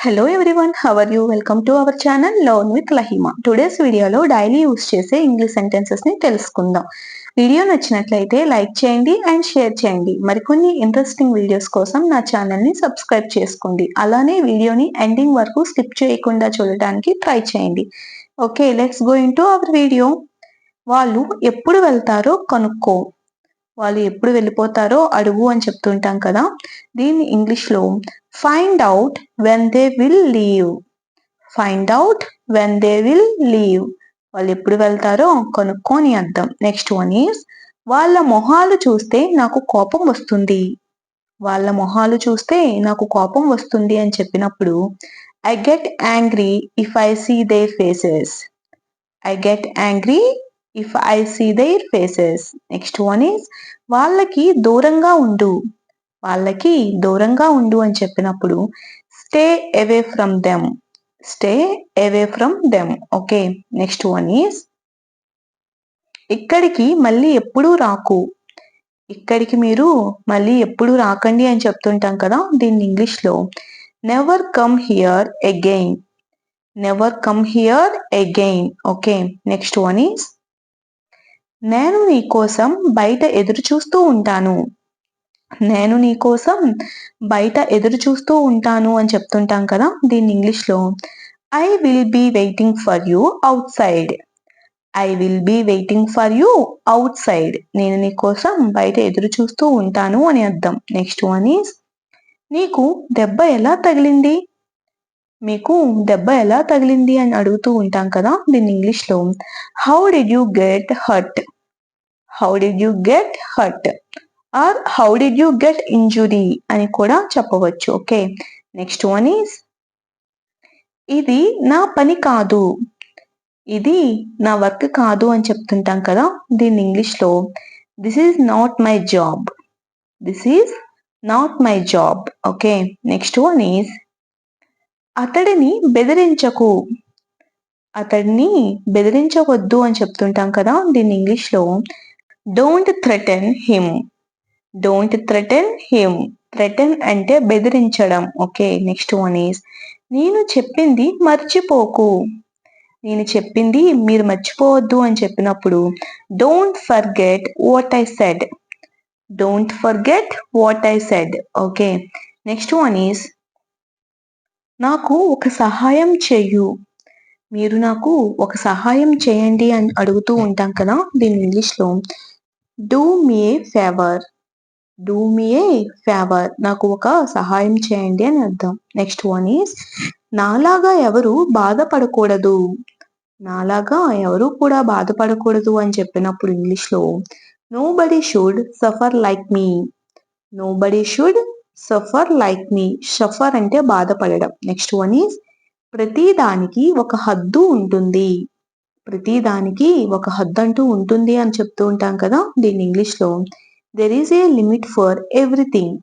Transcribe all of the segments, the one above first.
Hello everyone, how are you? Welcome to our channel Learn with Lahima. Today's వీడియోలో daily use చేసే English sentences ని తెలుసుకుందాం. Video నచ్చినట్లయితే like చేయండి and share చేయండి. మరికొన్ని ఇంట్రెస్టింగ్ వీడియోస్ కోసం నా ఛానల్ ని సబ్స్క్రైబ్ చేసుకోండి. అలానే వీడియోని ఎండింగ్ వరకు స్కిప్ చేయకుండా చూడడానికి ట్రై చేయండి. Okay, let's go into hour video. వాళ్ళు ఎప్పుడు వెళ్తారో కనుక్కో. వాళ్ళు ఎప్పుడు వెళ్ళిపోతారో అడుగు అని చెప్తుంటాం కదా. దీన్ని ఇంగ్లీష్లో find out when they will leave. Find out when they will leave. వాళ్ళు ఎప్పుడు వెళ్తారో కనుక్కోని అర్థం. నెక్స్ట్ వన్ ఈస్ వాళ్ళ మొహాలు చూస్తే నాకు కోపం వస్తుంది. వాళ్ళ మొహాలు చూస్తే నాకు కోపం వస్తుంది అని చెప్పినప్పుడు I get angry if I see their faces. I get angry if I see their faces. Next one is వాళ్ళకి దూరంగా ఉండు. వాళ్ళకి దూరంగా ఉండు అని చెప్పినప్పుడు stay away from them. Stay away from them. Okay, next one is ఇక్కడికి మళ్ళీ ఎప్పుడూ రాకు. ఇక్కడికి మీరు మళ్ళీ ఎప్పుడు రాకండి అని చెప్తుంటాం కదా. దీన్ని ఇంగ్లీష్లో never come here again. Never come here again. Okay, next one is నేను నీ కోసం బయట ఎదురు చూస్తూ ఉంటాను. నేను నీ కోసం బయట ఎదురు చూస్తూ ఉంటాను అని చెప్తుంటాం కదా. దీన్ని ఇంగ్లీష్లో I will be waiting for you outside. I will be waiting for you outside. నేను నీ కోసం బయట ఎదురు చూస్తూ ఉంటాను అని అర్థం. నెక్స్ట్ వన్ ఈస్ నీకు దెబ్బ ఎలా తగిలింది. మీకు దెబ్బ ఎలా తగిలింది అని అడుగుతూ ఉంటాం కదా. దీన్ని ఇంగ్లీష్లో how did you get hurt. How did you get hurt or how did you get injury అని కూడా చెప్పవచ్చు. ఓకే, నెక్స్ట్ వన్ ఈస్ ఇది నా పని కాదు. ఇది నా వర్క్ కాదు అని చెప్తుంటాం కదా. దీన్ని ఇంగ్లీష్లో this is not my job. This is not my job. Okay, next one is అతడిని బెదిరించకు. అతడిని బెదిరించవద్దు అని చెప్తుంటాం కదా. దీన్ని ఇంగ్లీష్లో don't threaten him. Don't threaten him. Threaten అంటే బెదిరించడం. ఓకే, నెక్స్ట్ వన్ ఈస్ నేను చెప్పింది మర్చిపోకు. నేను చెప్పింది మీరు మర్చిపోవద్దు అని చెప్పినప్పుడు don't forget what I said. Don't forget what I said. Okay, next one is నాకు ఒక సహాయం చెయ్యు. మీరు నాకు ఒక సహాయం చేయండి అని అడుగుతూ ఉంటాం కదా. దీని ఇంగ్లీష్లో do me A favour. Do me A favour. నాకు ఒక సహాయం చేయండి అని అర్థం. నెక్స్ట్ వన్ ఈస్ నాలాగా ఎవరు బాధపడకూడదు. నాలాగా ఎవరు కూడా బాధపడకూడదు అని చెప్పినప్పుడు ఇంగ్లీష్లో nobody should suffer like me. Nobody should suffer like me. Suffer అంటే బాధపడడం. నెక్స్ట్ వన్ ఈస్ ప్రతి దానికి ఒక హద్దు ఉంటుంది. ప్రతి దానికి ఒక హద్దు అంటూ ఉంటుంది అని చెప్తూ ఉంటాం కదా. దీన్ని ఇంగ్లీష్లో there is a limit for everything.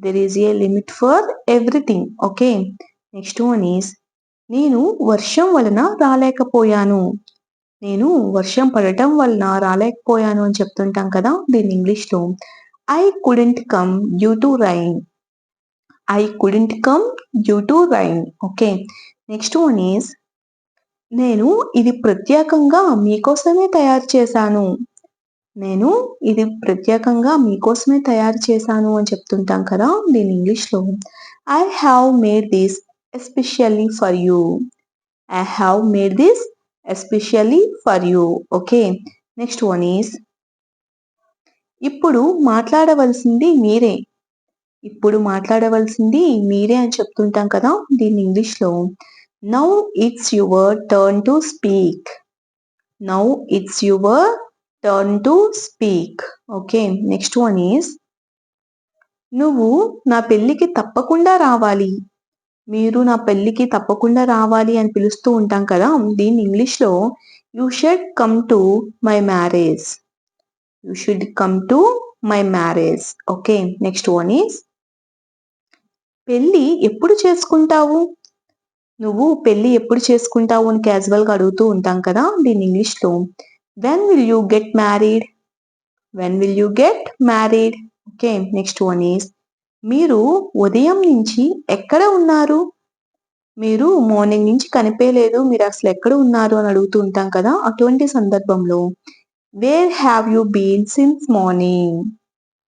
There is a limit for everything. Okay, next one is నేను వర్షం వలన రాలేకపోయాను. నేను వర్షం పడటం వలన రాలేకపోయాను అని చెప్తుంటాం కదా. దీన్ని ఇంగ్లీష్లో I couldn't come due to rain. I couldn't come due to rain. Okay, next one is నేను ఇది ప్రత్యేకంగా మీకోసమే తయారు చేశాను. నేను ఇది ప్రత్యేకంగా మీకోసమే తయారు చేశాను అని చెప్తుంటాం కదా. దీని ఇంగ్లీష్లో I have made this especially for you. I have made this especially for you. Okay, next one is ఇప్పుడు మాట్లాడవలసింది మీరే. ఇప్పుడు మాట్లాడవలసింది మీరే అని చెప్తుంటాం కదా. దీన్ని ఇంగ్లీష్లో now it's your turn to speak. Now it's your turn to speak. Okay, next one is నువ్వు నా పెళ్ళికి తప్పకుండా రావాలి. మీరు నా పెళ్ళికి తప్పకుండా రావాలి అని పిలుస్తూ ఉంటాం కదా. దీన్ని ఇంగ్లీష్లో you should come to my marriage. You should come to my marriage. Okay, next one is పెళ్ళి ఎప్పుడు చేసుకుంటావు. నువ్వు పెళ్ళి ఎప్పుడు చేసుకుంటావు అని క్యాజువల్గా అడుగుతూ ఉంటాం కదా. దీన్ని ఇంగ్లీష్లో when will you get married. When will you get married. Okay, next one is మీరు ఉదయం నుంచి ఎక్కడ ఉన్నారు. మీరు మార్నింగ్ నుంచి కనిపేయలేదు, మీరు అసలు ఎక్కడ ఉన్నారు అని అడుగుతూ ఉంటాం కదా, అటువంటి సందర్భంలో where have you been since morning,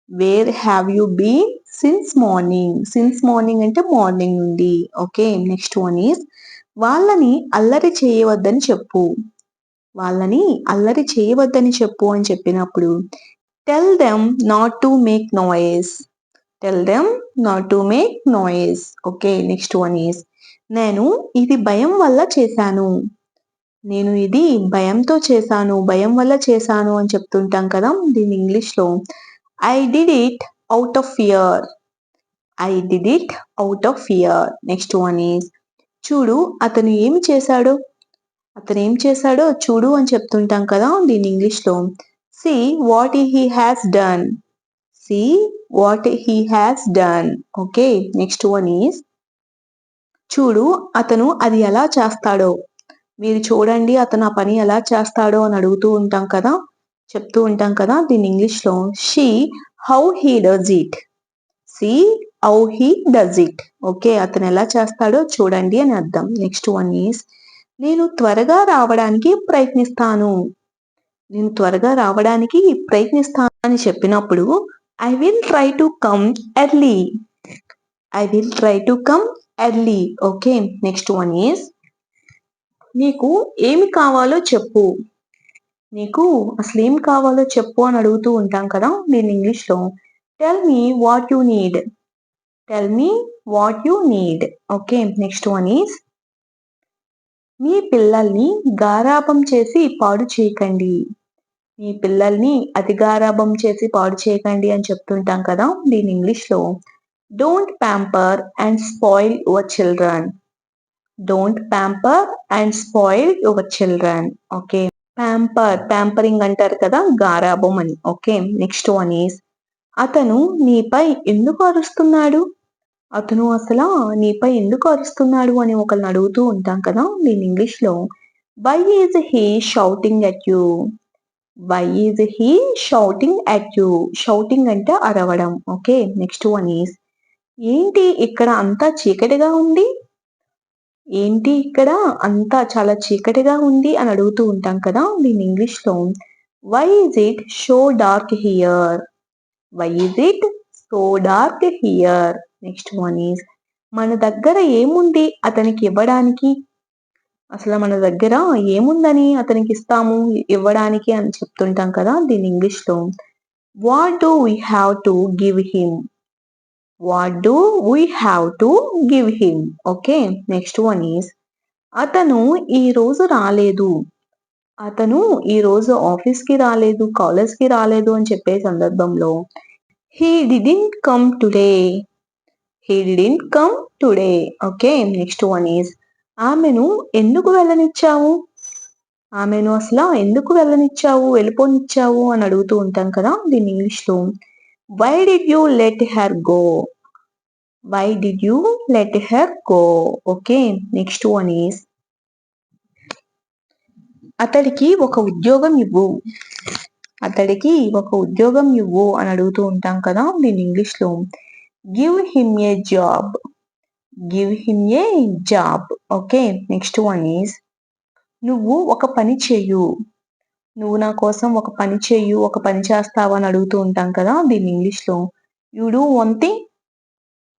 where have you been since morning, since morning అంటే మార్నింగ్ నుండి. ఓకే, నెక్స్ట్ వన్ ఈస్ వాళ్ళని అల్లరి చేయవద్దని చెప్పు, వాళ్ళని అల్లరి చేయవద్దని చెప్పు అని చెప్పినప్పుడు tell them not to make noise, tell them not to make noise. Okay, next one is నేను ఇది భయం వల్ల చేశాను, నేను ఇది భయంతో చేశాను, భయం వల్ల చేశాను అని చెప్తుంటాం కదా, దీని ఇంగ్లీష్లో I did it out of fear, I did it out of fear. Next one is చూడు అతను ఏమి చేశాడో, అతను ఏం చేశాడో చూడు అని చెప్తుంటాం కదా, దీని ఇంగ్లీష్లో see what he has done, see what he has done. Okay, next one is చూడు అతను అది ఎలా చేస్తాడో, మీరు చూడండి అతను ఆ పని ఎలా చేస్తాడో అని అడుగుతూ ఉంటాం కదా, చెప్తూ ఉంటాం కదా, దీని ఇంగ్లీష్లో see how he does it, see how he does it. Okay, అతను ఎలా చేస్తాడో చూడండి అని అర్థం. నెక్స్ట్ వన్ ఈస్ నేను త్వరగా రావడానికి ప్రయత్నిస్తాను, నేను త్వరగా రావడానికి ప్రయత్నిస్తాను అని చెప్పినప్పుడు I will try to come early, I will try to come early. Okay, next one is నీకు ఏమి కావాలో చెప్పు, నీకు అసలు ఏం కావాలో చెప్పు అని అడుగుతూ ఉంటాం కదా, దీని ఇంగ్లీష్లో tell me what you need, tell me what you need. Okay, next one is మీ పిల్లల్ని గారాబం చేసి పాడు చేయకండి, మీ పిల్లల్ని అతి గారాబం చేసి పాడు చేయకండి అని చెప్తుంటాం కదా, దీని ఇంగ్లీష్లో don't pamper and spoil your children, don't pamper and spoil your children. Okay, pampering అంటారు కదా, గారాబం అని. ఓకే, నెక్స్ట్ వన్ ఈస్ అతను నీపై ఎందుకు అరుస్తున్నాడు, అతను అసలు నీపై ఎందుకు అరుస్తున్నాడు అని ఒకరిని అడుగుతూ ఉంటాం కదా, దీని ఇంగ్లీష్లో why is he shouting at you, why is he shouting at you, shouting అంటే అరవడం. ఓకే, నెక్స్ట్ వన్ ఈస్ ఏంటి ఇక్కడ అంతా చీకటిగా ఉంది, ఏంటి ఇక్కడ అంతా చాలా చీకటిగా ఉంది అని అడుగుతూ ఉంటాం కదా, దీని ఇంగ్లీష్లో why is it so dark here, why is it so dark here. Next one is మన దగ్గర ఏముంది అతనికి ఇవ్వడానికి, అసలు మన దగ్గర ఏముందని అతనికి ఇస్తాము ఇవ్వడానికి అని చెప్తుంటాం కదా, దీని ఇంగ్లీష్లో what do we have to give him, what do we have to give him. Okay, next one is అతను ఈ రోజు రాలేదు, అతను ఈ రోజు ఆఫీస్కి రాలేదు, కాలేజ్కి రాలేదు అని చెప్పే సందర్భంలో he didn't come today, he didn't come today. Okay, next one is ఆమెను ఎందుకు వెళ్ళనిచ్చావు, ఆమెను అసలు ఎందుకు వెళ్ళనిచ్చావు వెళ్ళిపోనిచ్చావు అని అడుగుతూ ఉంటాం కదా, దీని ఇంగ్లీష్లో why did you let her go, why did you let her go. Okay, next one is అతడికి ఒక ఉద్యోగం ఇవ్వు, అతడికి ఒక ఉద్యోగం ఇవ్వు అని అడుగుతూ ఉంటాం కదా, దీని ఇంగ్లీష్లో give him a job, give him a job. Okay, next one is నువ్వు ఒక పని చెయ్యు, నువ్వు నా కోసం ఒక పని చెయ్యు, ఒక పని చేస్తావా అని అడుగుతూ ఉంటాం కదా, దీని ఇంగ్లీష్లో you do one thing,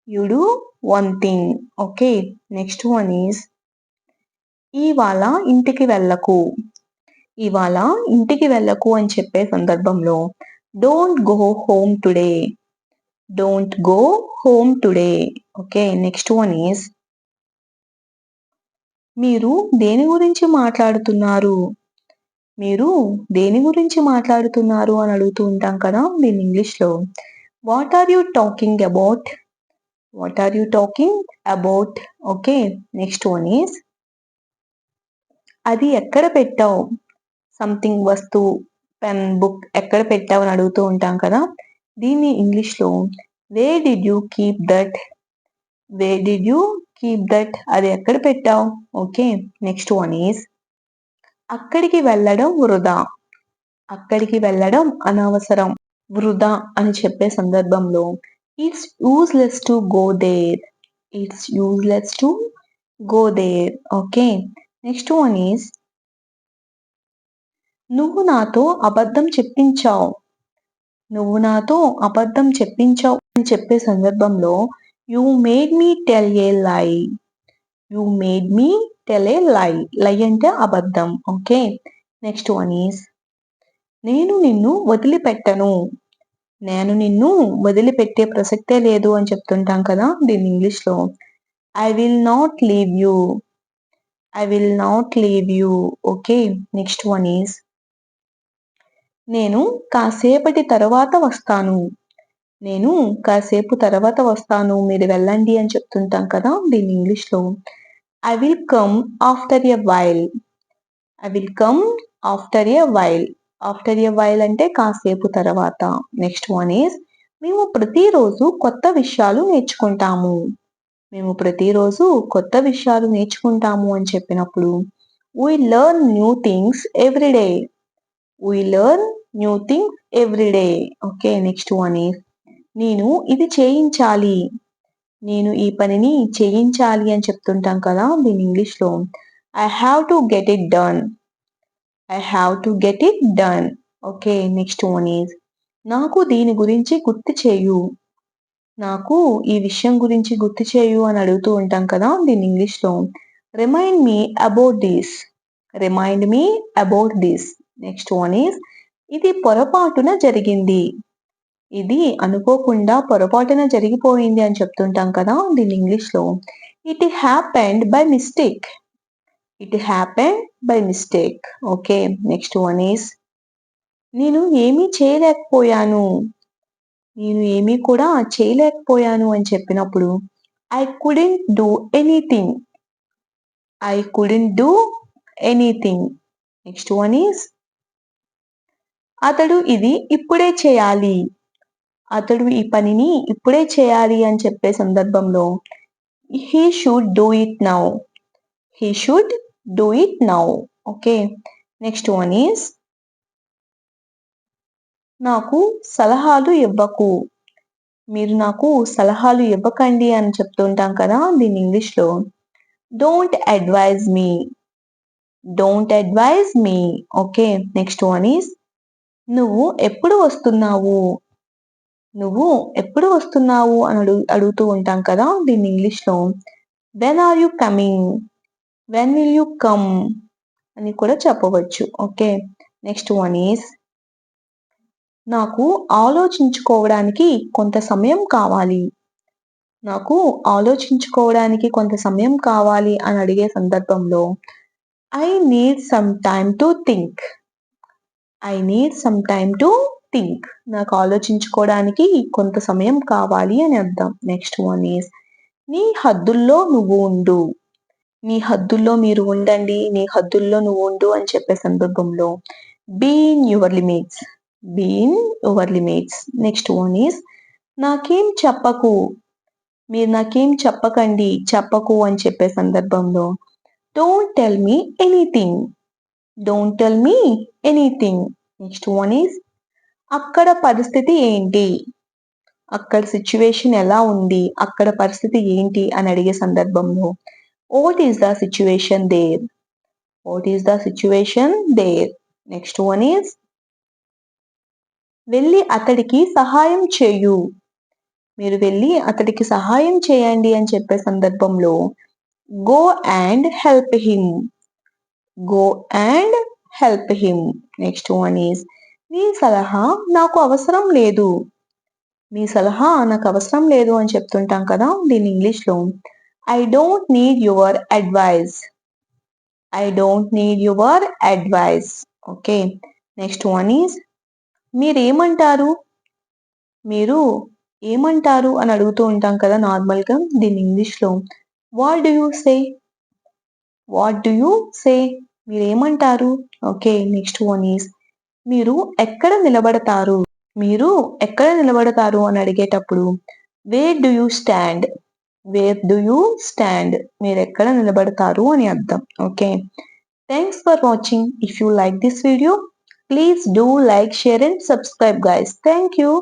you do one thing. Okay, next one is ఇవాళ ఇంటికి వెళ్ళకు, ఇవాళ ఇంటికి వెళ్ళకు అని చెప్పే సందర్భంలో don't go home today, don't go home today. Okay, next one is మీరు దేని గురించి మాట్లాడుతున్నారు, మీరు దేని గురించి మాట్లాడుతున్నారు అని అడుగుతూ ఉంటాం కదా, దీని ఇంగ్లీష్లో what are you talking about, what are you talking about. Okay, next one is అది ఎక్కడ పెట్టావు, సంథింగ్ వస్తువు పెన్ బుక్ ఎక్కడ పెట్టావు అని అడుగుతూ ఉంటాం కదా, దీన్ని ఇంగ్లీష్లో where did you keep that, where did you keep that, అది ఎక్కడ పెట్టావు. ఓకే, నెక్స్ట్ వన్ ఈజ్ అక్కడికి వెళ్ళడం వృధా, అక్కడికి వెళ్ళడం అనవసరం, వృధా అని చెప్పే సందర్భంలో it's useless to go there, it's useless to go there. Okay. Next one is నువ్వు నాతో అబద్ధం చెప్పించావు. నువ్వు నాతో అబద్ధం చెప్పించావు అని చెప్పే సందర్భంలో you made me tell a lie. You made me tell a lie. Lie అంటే అబద్ధం. ఓకే. నెక్స్ట్ వన్ ఈస్ నేను నిన్ను వదిలిపెట్టను. నేను నిన్ను వదిలిపెట్టే ప్రసక్తే లేదు అని చెప్తుంటాం కదా దీన్ని ఇంగ్లీష్లో. I will not leave you. I will not leave you. Okay. Next one is నేను కాసేపటి తర్వాత వస్తాను. నేను కాసేపు తర్వాత వస్తాను, మీరు వెళ్ళండి అని చెప్తుంటాం కదా దీన్ని ఇంగ్లీష్లో. I will come after a while. I will come after a while. After a while అంటే కాసేపు తర్వాత. నెక్స్ట్ వన్ ఈస్ మేము ప్రతిరోజు కొత్త విషయాలు నేర్చుకుంటాము. మేము ప్రతిరోజు కొత్త విషయాలు నేర్చుకుంటాము అని చెప్పినప్పుడు we learn new things every day. We learn new things every day. Okay. Next one is నేను ఇది చేయించాలి. నేను ఈ పనిని చేయించాలి అని చెప్తుంటాం కదా దీని ఇంగ్లీష్లో. I have to get it done. I have to get it done. Okay. Next one is నాకు దీని గురించి గుర్తు చేయు. నాకు ఈ విషయం గురించి గుర్తు చేయు అని అడుగుతూ ఉంటాం కదా దీని ఇంగ్లీష్లో. Remind me about this. Remind me about this. Next one is ఇది పొరపాటున జరిగింది. ఇది అనుకోకుండా పొరపాటున జరిగిపోయింది అని చెప్తుంటాం కదా దీని ఇంగ్లీష్లో. It happened by mistake. It happened by mistake. Okay. Next one is నేను ఏమీ చేయలేకపోయాను. నేను ఏమీ కూడా చేయలేకపోయాను అని చెప్పినప్పుడు I couldn't do anything. I couldn't do anything. Next one is అతడు ఇది ఇప్పుడే చేయాలి. అతడు ఈ పనిని ఇప్పుడే చేయాలి అని చెప్పే సందర్భంలో he should do it now. He should do it now. Okay. Next one is నాకు సలహాలు ఇవ్వకు. మీరు నాకు సలహాలు ఇవ్వకండి అని చెప్తుంటాం కదా దీని ఇంగ్లీష్లో. Don't advise me. Don't advise me. Okay. Next one is నువ్వు ఎప్పుడు వస్తున్నావు. నువ్వు ఎప్పుడు వస్తున్నావు అని అడుగుతూ ఉంటాం కదా దీన్ని ఇంగ్లీష్లో. When are you coming. When will you come అని కూడా చెప్పవచ్చు. ఓకే. నెక్స్ట్ వన్ ఈస్ నాకు ఆలోచించుకోవడానికి కొంత సమయం కావాలి. నాకు ఆలోచించుకోవడానికి కొంత సమయం కావాలి అని అడిగే సందర్భంలో I need some time to think. I need some time to think. నాకు ఆలోచించుకోవడానికి కొంత సమయం కావాలి అని అర్థం. నెక్స్ట్ వన్ ఈస్ నీ హద్దుల్లో నువ్వు ఉండు. నీ హద్దుల్లో మీరు ఉండండి, నీ హద్దుల్లో నువ్వు ఉండు అని చెప్పే సందర్భంలో be in your limits. Be in your limits. Next one is నాకేం చెప్పకు. మీరు నాకేం చెప్పకండి, చెప్పకు అని చెప్పే సందర్భంలో don't tell me anything. Don't tell me anything. Next one is అక్కడ పరిస్థితి ఏంటి. అక్కడ సిచ్యువేషన్ ఎలా ఉంది, అక్కడ పరిస్థితి ఏంటి అని అడిగే సందర్భంలో what is the situation there. What is the situation there. Next one is వెళ్ళి అతడికి సహాయం చేయు. మీరు వెళ్ళి అతడికి సహాయం చేయండి అని చెప్పే సందర్భంలో go and help him. Go and help him. Next one is నీ సలహా నాకు అవసరం లేదు. మీ సలహా నాకు అవసరం లేదు అని చెప్తుంటాం కదా దీని ఇంగ్లీష్లో. I don't need your advice. I don't need your advice. Okay. Next one is మీరేమంటారు. మీరు ఏమంటారు అని అడుగుతూ ఉంటాం కదా నార్మల్గా దీని ఇంగ్లీష్లో. What do you say. What do you say. మీరేమంటారు. ఓకే. నెక్స్ట్ వన్ ఈస్ మీరు ఎక్కడ నిలబడతారు. మీరు ఎక్కడ నిలబడతారు అని అడిగేటప్పుడు where do you stand. Where do you stand. మీరు ఎక్కడ నిలబడతారు అని అర్థం. Okay. Thanks for watching. If you like this video please do like, share and subscribe guys. Thank you.